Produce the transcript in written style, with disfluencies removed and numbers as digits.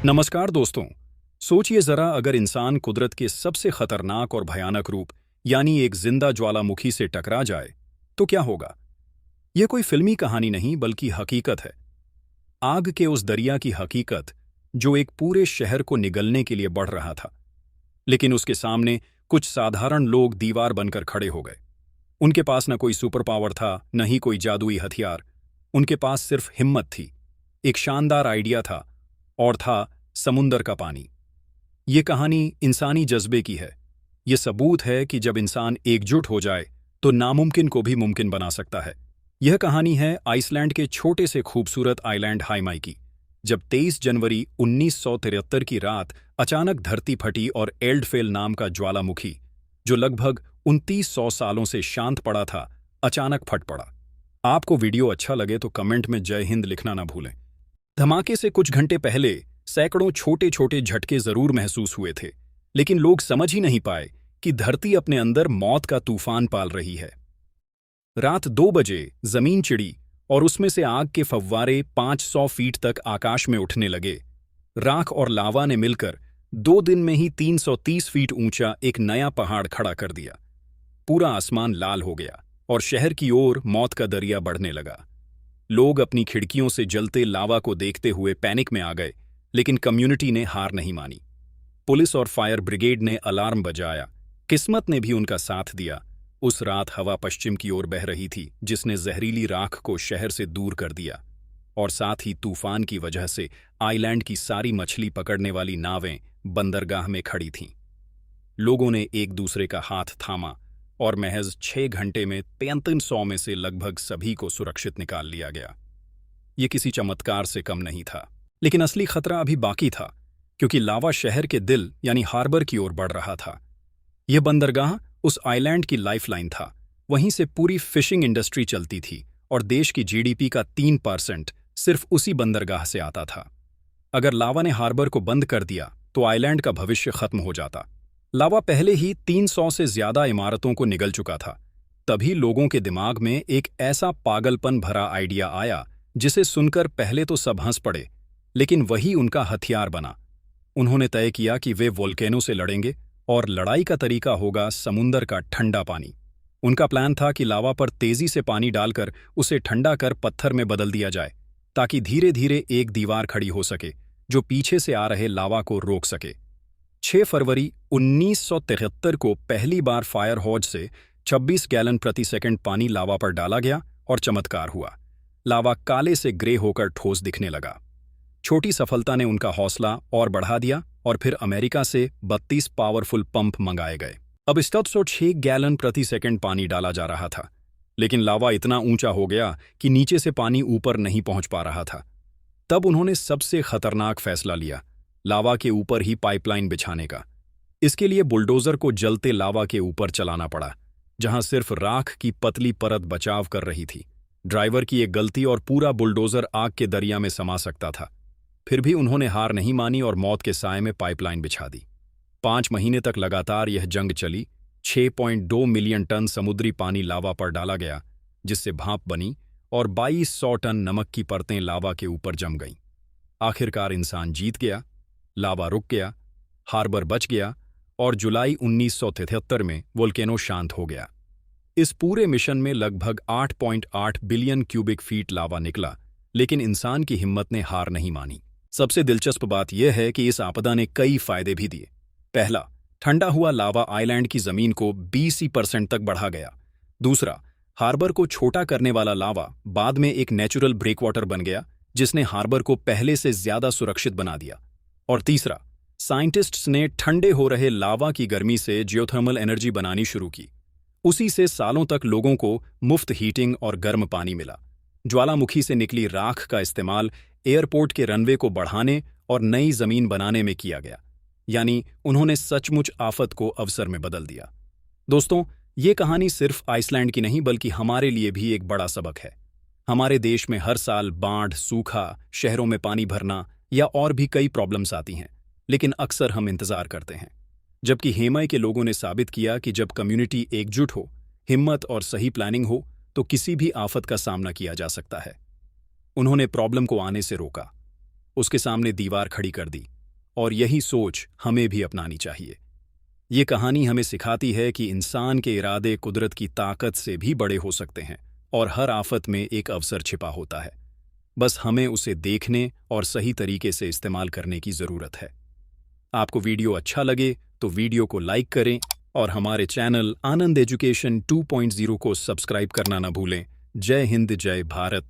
नमस्कार दोस्तों। सोचिए जरा, अगर इंसान कुदरत के सबसे खतरनाक और भयानक रूप यानी एक जिंदा ज्वालामुखी से टकरा जाए तो क्या होगा। यह कोई फिल्मी कहानी नहीं बल्कि हकीकत है। आग के उस दरिया की हकीकत जो एक पूरे शहर को निगलने के लिए बढ़ रहा था। लेकिन उसके सामने कुछ साधारण लोग दीवार बनकर खड़े हो गए। उनके पास न कोई सुपर पावर था, न ही कोई जादुई हथियार। उनके पास सिर्फ हिम्मत थी, एक शानदार आइडिया था, और था समुंदर का पानी। ये कहानी इंसानी जज्बे की है। ये सबूत है कि जब इंसान एकजुट हो जाए तो नामुमकिन को भी मुमकिन बना सकता है। यह कहानी है आइसलैंड के छोटे से खूबसूरत आइलैंड हाइमाई की। जब 23 जनवरी 1973 की रात अचानक धरती फटी और एल्डफेल नाम का ज्वालामुखी, जो लगभग 2900 सालों से शांत पड़ा था, अचानक फट पड़ा। आपको वीडियो अच्छा लगे तो कमेंट में जय हिंद लिखना ना भूलें। धमाके से कुछ घंटे पहले सैकड़ों छोटे छोटे झटके जरूर महसूस हुए थे, लेकिन लोग समझ ही नहीं पाए कि धरती अपने अंदर मौत का तूफान पाल रही है। रात 2 बजे जमीन चिड़ी और उसमें से आग के फव्वारे 500 फीट तक आकाश में उठने लगे। राख और लावा ने मिलकर 2 दिन में ही 330 फीट ऊंचा एक नया पहाड़ खड़ा कर दिया। पूरा आसमान लाल हो गया और शहर की ओर मौत का दरिया बढ़ने लगा। लोग अपनी खिड़कियों से जलते लावा को देखते हुए पैनिक में आ गए, लेकिन कम्युनिटी ने हार नहीं मानी। पुलिस और फायर ब्रिगेड ने अलार्म बजाया। किस्मत ने भी उनका साथ दिया। उस रात हवा पश्चिम की ओर बह रही थी, जिसने जहरीली राख को शहर से दूर कर दिया। और साथ ही तूफान की वजह से आइलैंड की सारी मछली पकड़ने वाली नावें बंदरगाह में खड़ी थीं। लोगों ने एक दूसरे का हाथ थामा और महज 6 घंटे में 3300 में से लगभग सभी को सुरक्षित निकाल लिया गया। ये किसी चमत्कार से कम नहीं था, लेकिन असली खतरा अभी बाकी था, क्योंकि लावा शहर के दिल यानी हार्बर की ओर बढ़ रहा था। यह बंदरगाह उस आइलैंड की लाइफलाइन था। वहीं से पूरी फिशिंग इंडस्ट्री चलती थी और देश की जीडीपी का 3% सिर्फ उसी बंदरगाह से आता था। अगर लावा ने हार्बर को बंद कर दिया तो आइलैंड का भविष्य खत्म हो जाता। लावा पहले ही 300 से ज्यादा इमारतों को निगल चुका था। तभी लोगों के दिमाग में एक ऐसा पागलपन भरा आइडिया आया जिसे सुनकर पहले तो सब हंस पड़े, लेकिन वही उनका हथियार बना। उन्होंने तय किया कि वे वोल्केनो से लड़ेंगे और लड़ाई का तरीका होगा समुंदर का ठंडा पानी। उनका प्लान था कि लावा पर तेजी से पानी डालकर उसे ठंडा कर पत्थर में बदल दिया जाए, ताकि धीरे धीरे एक दीवार खड़ी हो सके जो पीछे से आ रहे लावा को रोक सके। 6 फरवरी 1973 को पहली बार फायर हॉज से 26 गैलन प्रति सेकंड पानी लावा पर डाला गया और चमत्कार हुआ। लावा काले से ग्रे होकर ठोस दिखने लगा। छोटी सफलता ने उनका हौसला और बढ़ा दिया और फिर अमेरिका से 32 पावरफुल पंप मंगाए गए। अब 706 गैलन प्रति सेकंड पानी डाला जा रहा था, लेकिन लावा इतना ऊंचा हो गया कि नीचे से पानी ऊपर नहीं पहुंच पा रहा था। तब उन्होंने सबसे खतरनाक फैसला लिया, लावा के ऊपर ही पाइपलाइन बिछाने का। इसके लिए बुलडोजर को जलते लावा के ऊपर चलाना पड़ा, जहां सिर्फ राख की पतली परत बचाव कर रही थी। ड्राइवर की एक गलती और पूरा बुलडोजर आग के दरिया में समा सकता था। फिर भी उन्होंने हार नहीं मानी और मौत के साए में पाइपलाइन बिछा दी। 5 महीने तक लगातार यह जंग चली। 6.2 मिलियन टन समुद्री पानी लावा पर डाला गया, जिससे भाप बनी और 2200 टन नमक की परतें लावा के ऊपर जम गईं। आखिरकार इंसान जीत गया, लावा रुक गया, हार्बर बच गया और जुलाई 1973 में वोल्केनो शांत हो गया। इस पूरे मिशन में लगभग 8.8 बिलियन क्यूबिक फीट लावा निकला, लेकिन इंसान की हिम्मत ने हार नहीं मानी। सबसे दिलचस्प बात यह है कि इस आपदा ने कई फायदे भी दिए। पहला, ठंडा हुआ लावा आइलैंड की जमीन को 20% तक बढ़ा गया। दूसरा, हार्बर को छोटा करने वाला लावा बाद में एक नेचुरल ब्रेकवाटर बन गया, जिसने हार्बर को पहले से ज्यादा सुरक्षित बना दिया। और तीसरा, साइंटिस्ट्स ने ठंडे हो रहे लावा की गर्मी से जियोथर्मल एनर्जी बनानी शुरू की। उसी से सालों तक लोगों को मुफ्त हीटिंग और गर्म पानी मिला। ज्वालामुखी से निकली राख का इस्तेमाल एयरपोर्ट के रनवे को बढ़ाने और नई जमीन बनाने में किया गया। यानी उन्होंने सचमुच आफत को अवसर में बदल दिया। दोस्तों, ये कहानी सिर्फ आइसलैंड की नहीं बल्कि हमारे लिए भी एक बड़ा सबक है। हमारे देश में हर साल बाढ़, सूखा, शहरों में पानी भरना या और भी कई प्रॉब्लम्स आती हैं, लेकिन अक्सर हम इंतजार करते हैं। जबकि हेमाई के लोगों ने साबित किया कि जब कम्युनिटी एकजुट हो, हिम्मत और सही प्लानिंग हो, तो किसी भी आफत का सामना किया जा सकता है। उन्होंने प्रॉब्लम को आने से रोका, उसके सामने दीवार खड़ी कर दी। और यही सोच हमें भी अपनानी चाहिए। ये कहानी हमें सिखाती है कि इंसान के इरादे कुदरत की ताकत से भी बड़े हो सकते हैं और हर आफत में एक अवसर छिपा होता है। बस हमें उसे देखने और सही तरीके से इस्तेमाल करने की ज़रूरत है। आपको वीडियो अच्छा लगे तो वीडियो को लाइक करें और हमारे चैनल आनंद एजुकेशन 2.0 को सब्सक्राइब करना न भूलें। जय हिंद, जय भारत।